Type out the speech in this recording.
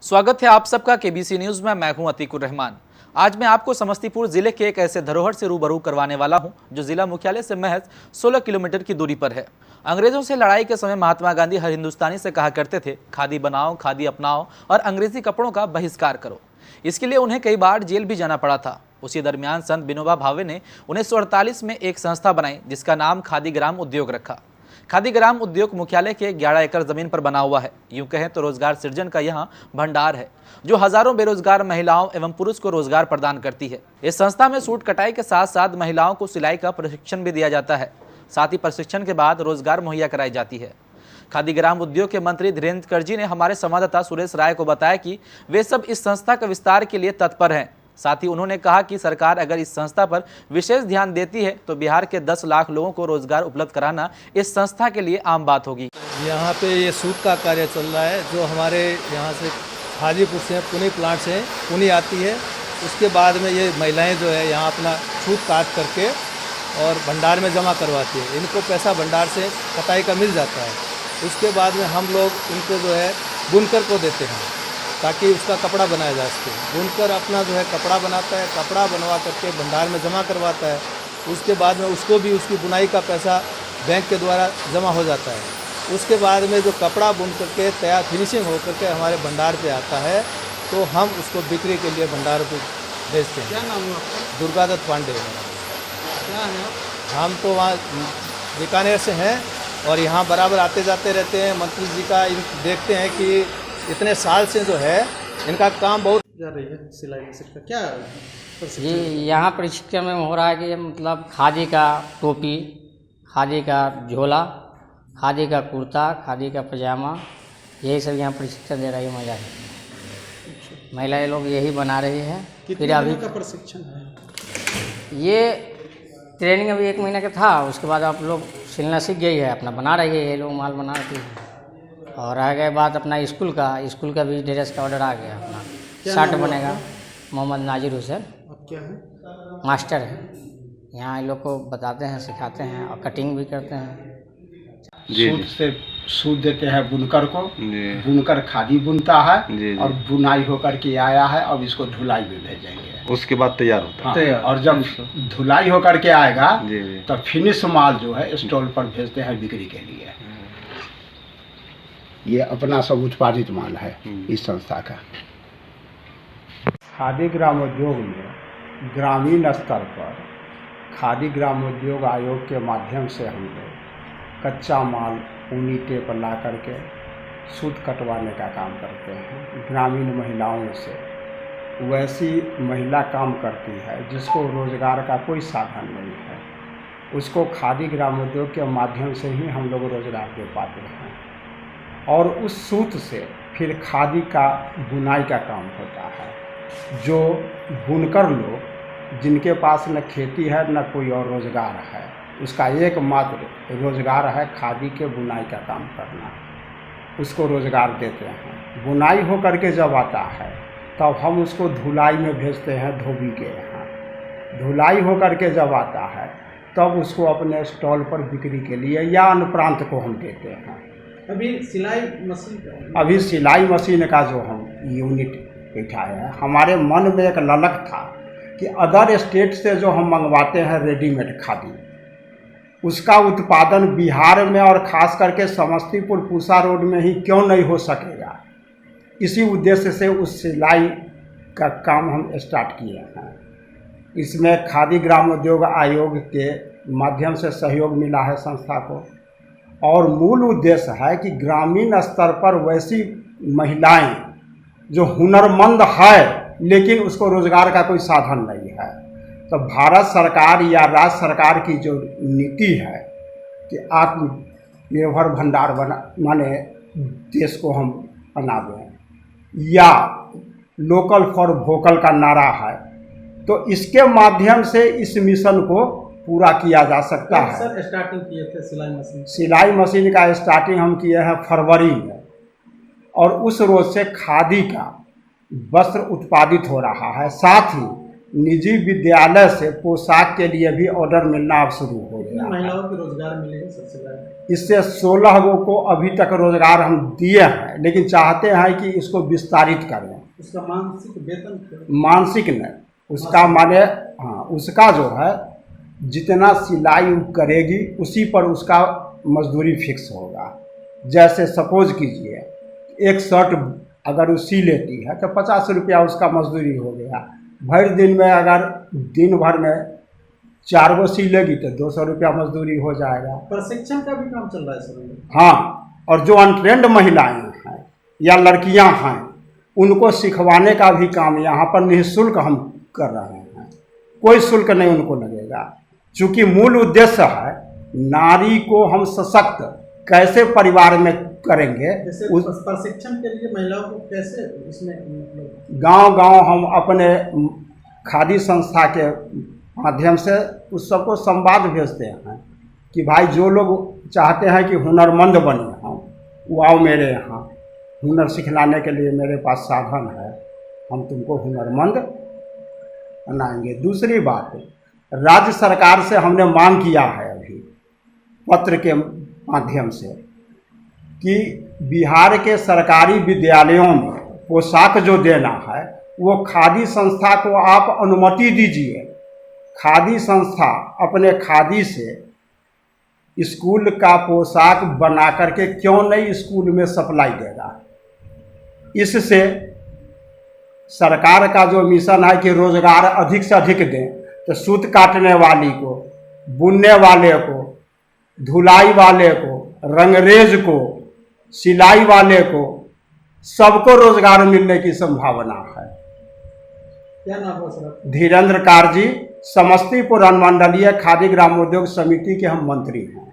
स्वागत है आप सबका केबीसी न्यूज में। मैं हूं अतीकुर रहमान। आज मैं आपको समस्तीपुर जिले के एक ऐसे धरोहर से रूबरू करवाने वाला हूं जो जिला मुख्यालय से महज 16 किलोमीटर की दूरी पर है। अंग्रेजों से लड़ाई के समय महात्मा गांधी हर हिंदुस्तानी से कहा करते थे, खादी बनाओ, खादी अपनाओ और अंग्रेजी कपड़ों का बहिष्कार करो। इसके लिए उन्हें कई बार जेल भी जाना पड़ा था। उसी दरमियान संत विनोबा भावे ने 1948 में एक संस्था बनाई जिसका नाम खादी ग्राम उद्योग रखा। खादी ग्राम उद्योग मुख्यालय के 11 एकड़ जमीन पर बना हुआ है। यूं कहें तो रोजगार सृजन का यहाँ भंडार है जो हजारों बेरोजगार महिलाओं एवं पुरुष को रोजगार प्रदान करती है। इस संस्था में सूट कटाई के साथ साथ महिलाओं को सिलाई का प्रशिक्षण भी दिया जाता है। साथ ही प्रशिक्षण के बाद रोजगार मुहैया कराई जाती है। खादी ग्राम उद्योग के मंत्री धीरेन्द्र करजी ने हमारे संवाददाता सुरेश राय को बताया कि वे सब इस संस्था के विस्तार के लिए तत्पर हैं। साथ ही उन्होंने कहा कि सरकार अगर इस संस्था पर विशेष ध्यान देती है तो बिहार के 10 लाख लोगों को रोजगार उपलब्ध कराना इस संस्था के लिए आम बात होगी। यहाँ पे ये सूट का कार्य चल रहा है जो हमारे यहाँ से हाजीपुर से पुणे प्लांट से पुणे आती है। उसके बाद में ये महिलाएं जो है यहाँ अपना सूट काट करके और भंडार में जमा करवाती है। इनको पैसा भंडार से कटाई का मिल जाता है। उसके बाद में हम लोग इनको जो है बुनकर को देते हैं ताकि उसका कपड़ा बनाया जा सके। बुनकर अपना जो है कपड़ा बनाता है, कपड़ा बनवा करके भंडार में जमा करवाता है। उसके बाद में उसको भी उसकी बुनाई का पैसा बैंक के द्वारा जमा हो जाता है। उसके बाद में जो कपड़ा बुन करके तैयार फिनिशिंग हो करके हमारे भंडार पे आता है तो हम उसको बिक्री के लिए भंडार पे भेजते हैं। क्या नाम है आपका? दुर्गादत्त पांडे। क्या है आप? हम तो वहाँ बीकानेर से हैं और यहाँ बराबर आते जाते रहते हैं। मंत्री जी का देखते हैं कि इतने साल से जो है इनका काम बहुत जा रही है सिलाई मशीन का क्या जी। यहाँ प्रशिक्षण में हो रहा है कि मतलब खादी का टोपी, खादी का झोला, खादी का कुर्ता, खादी का पजामा, यही सब यहाँ प्रशिक्षण दे रही है महिला। महिलाएं लोग यही बना रही है। कितने दिनों का प्रशिक्षण है? ये ट्रेनिंग अभी 1 महीने का था। उसके बाद आप लोग सिलना सीख गई है, अपना बना रही है। ये लोग माल बना रही है। और रह गए बात अपना स्कूल का भी ड्रेस का ऑर्डर आ गया। अपना शर्ट बनेगा। मोहम्मद नाजिर हुसैन आप क्या है? मास्टर है। यहाँ इन लोग को बताते हैं, सिखाते हैं और कटिंग भी करते हैं। सूट से सूट देते हैं बुनकर को। बुनकर खादी बुनता है और बुनाई होकर के आया है। अब इसको धुलाई में भेजेंगे। उसके बाद तैयार होता है। हाँ, और जब धुलाई होकर के आएगा तो फिनिश माल जो है स्टॉल पर भेजते हैं बिक्री के लिए। ये अपना सब उत्पादित माल है इस संस्था का। खादी ग्राम उद्योग में ग्रामीण स्तर पर खादी ग्राम उद्योग आयोग के माध्यम से हम लोग कच्चा माल ऊनी टेप ला करके सूत कटवाने का काम करते हैं। ग्रामीण महिलाओं से वैसी महिला काम करती है जिसको रोज़गार का कोई साधन नहीं है, उसको खादी ग्राम उद्योग के माध्यम से ही हम लोग रोज़गार दे पाते हैं। और उस सूत से फिर खादी का बुनाई का काम होता है। जो बुनकर लोग जिनके पास न खेती है न कोई और रोज़गार है, उसका एकमात्र रोज़गार है खादी के बुनाई का काम करना। उसको रोज़गार देते हैं। बुनाई हो करके जब आता है तब हम उसको धुलाई में भेजते हैं धोबी के यहाँ। धुलाई हो करके जब आता है तब उसको अपने स्टॉल पर बिक्री के लिए या अनुप्रांत को हम देते हैं। अभी सिलाई मशीन का अभी सिलाई मशीन का जो हम यूनिट बैठाए हैं, हमारे मन में एक ललक था कि अदर स्टेट से जो हम मंगवाते हैं रेडीमेड खादी, उसका उत्पादन बिहार में और ख़ास करके समस्तीपुर पूसा रोड में ही क्यों नहीं हो सकेगा। इसी उद्देश्य से उस सिलाई का काम हम स्टार्ट किए हैं। इसमें खादी ग्राम उद्योग आयोग के माध्यम से सहयोग मिला है संस्था को। और मूल उद्देश्य है कि ग्रामीण स्तर पर वैसी महिलाएं जो हुनरमंद है लेकिन उसको रोज़गार का कोई साधन नहीं है, तो भारत सरकार या राज्य सरकार की जो नीति है कि आत्मनिर्भर भंडार माने देश को हम बना दें या लोकल फॉर वोकल का नारा है, तो इसके माध्यम से इस मिशन को पूरा किया जा सकता है। सर स्टार्टिंग किए थे सिलाई मशीन? सिलाई मशीन का स्टार्टिंग हम किए हैं फरवरी में और उस रोज से खादी का वस्त्र उत्पादित हो रहा है। साथ ही निजी विद्यालय से पोशाक के लिए भी ऑर्डर मिलना अब शुरू हो कितनी गया। महिलाओं को रोजगार मिलेगा सबसे पहले? इससे 16 गो को अभी तक रोजगार हम दिए हैं, लेकिन चाहते हैं कि इसको विस्तारित करें। उसका मानसिक वेतन क्या? मानसिक नहीं, उसका माने हाँ, उसका जो है जितना सिलाई करेगी उसी पर उसका मजदूरी फिक्स होगा। जैसे सपोज कीजिए एक शर्ट अगर वो सी लेती है तो 50 रुपया उसका मजदूरी हो गया। भर दिन में अगर दिन भर में 4 गो सी लेगी तो 200 रुपया मजदूरी हो जाएगा। प्रशिक्षण का भी काम चल रहा है सर में? हाँ, और जो अनट्रेंड महिलाएं हैं या लड़कियां हैं उनको सिखवाने का भी काम यहाँ पर निःशुल्क हम कर रहे हैं। कोई शुल्क नहीं उनको लगेगा, चूँकि मूल उद्देश्य है नारी को हम सशक्त कैसे परिवार में करेंगे। जैसे प्रशिक्षण के लिए महिलाओं को कैसे इसमें मतलब गांव-गांव हम अपने खादी संस्था के माध्यम से उस सबको संवाद भेजते हैं कि भाई जो लोग चाहते हैं कि हुनरमंद बने हम, वो आओ मेरे यहाँ, हुनर सिखलाने के लिए मेरे पास साधन है, हम तुमको हुनरमंद बनाएंगे। दूसरी बात, राज्य सरकार से हमने मांग किया है अभी पत्र के माध्यम से कि बिहार के सरकारी विद्यालयों में पोशाक जो देना है वो खादी संस्था को आप अनुमति दीजिए। खादी संस्था अपने खादी से स्कूल का पोशाक बना करके क्यों नहीं स्कूल में सप्लाई देगा। इससे सरकार का जो मिशन है कि रोजगार अधिक से अधिक दें, तो सूत काटने वाली को, बुनने वाले को, धुलाई वाले को, रंगरेज को, सिलाई वाले को, सबको रोजगार मिलने की संभावना है। क्या नाम है सर? धीरेन्द्र कारजी, समस्तीपुर अनुमंडलीय खादी ग्रामोद्योग समिति के हम मंत्री हैं।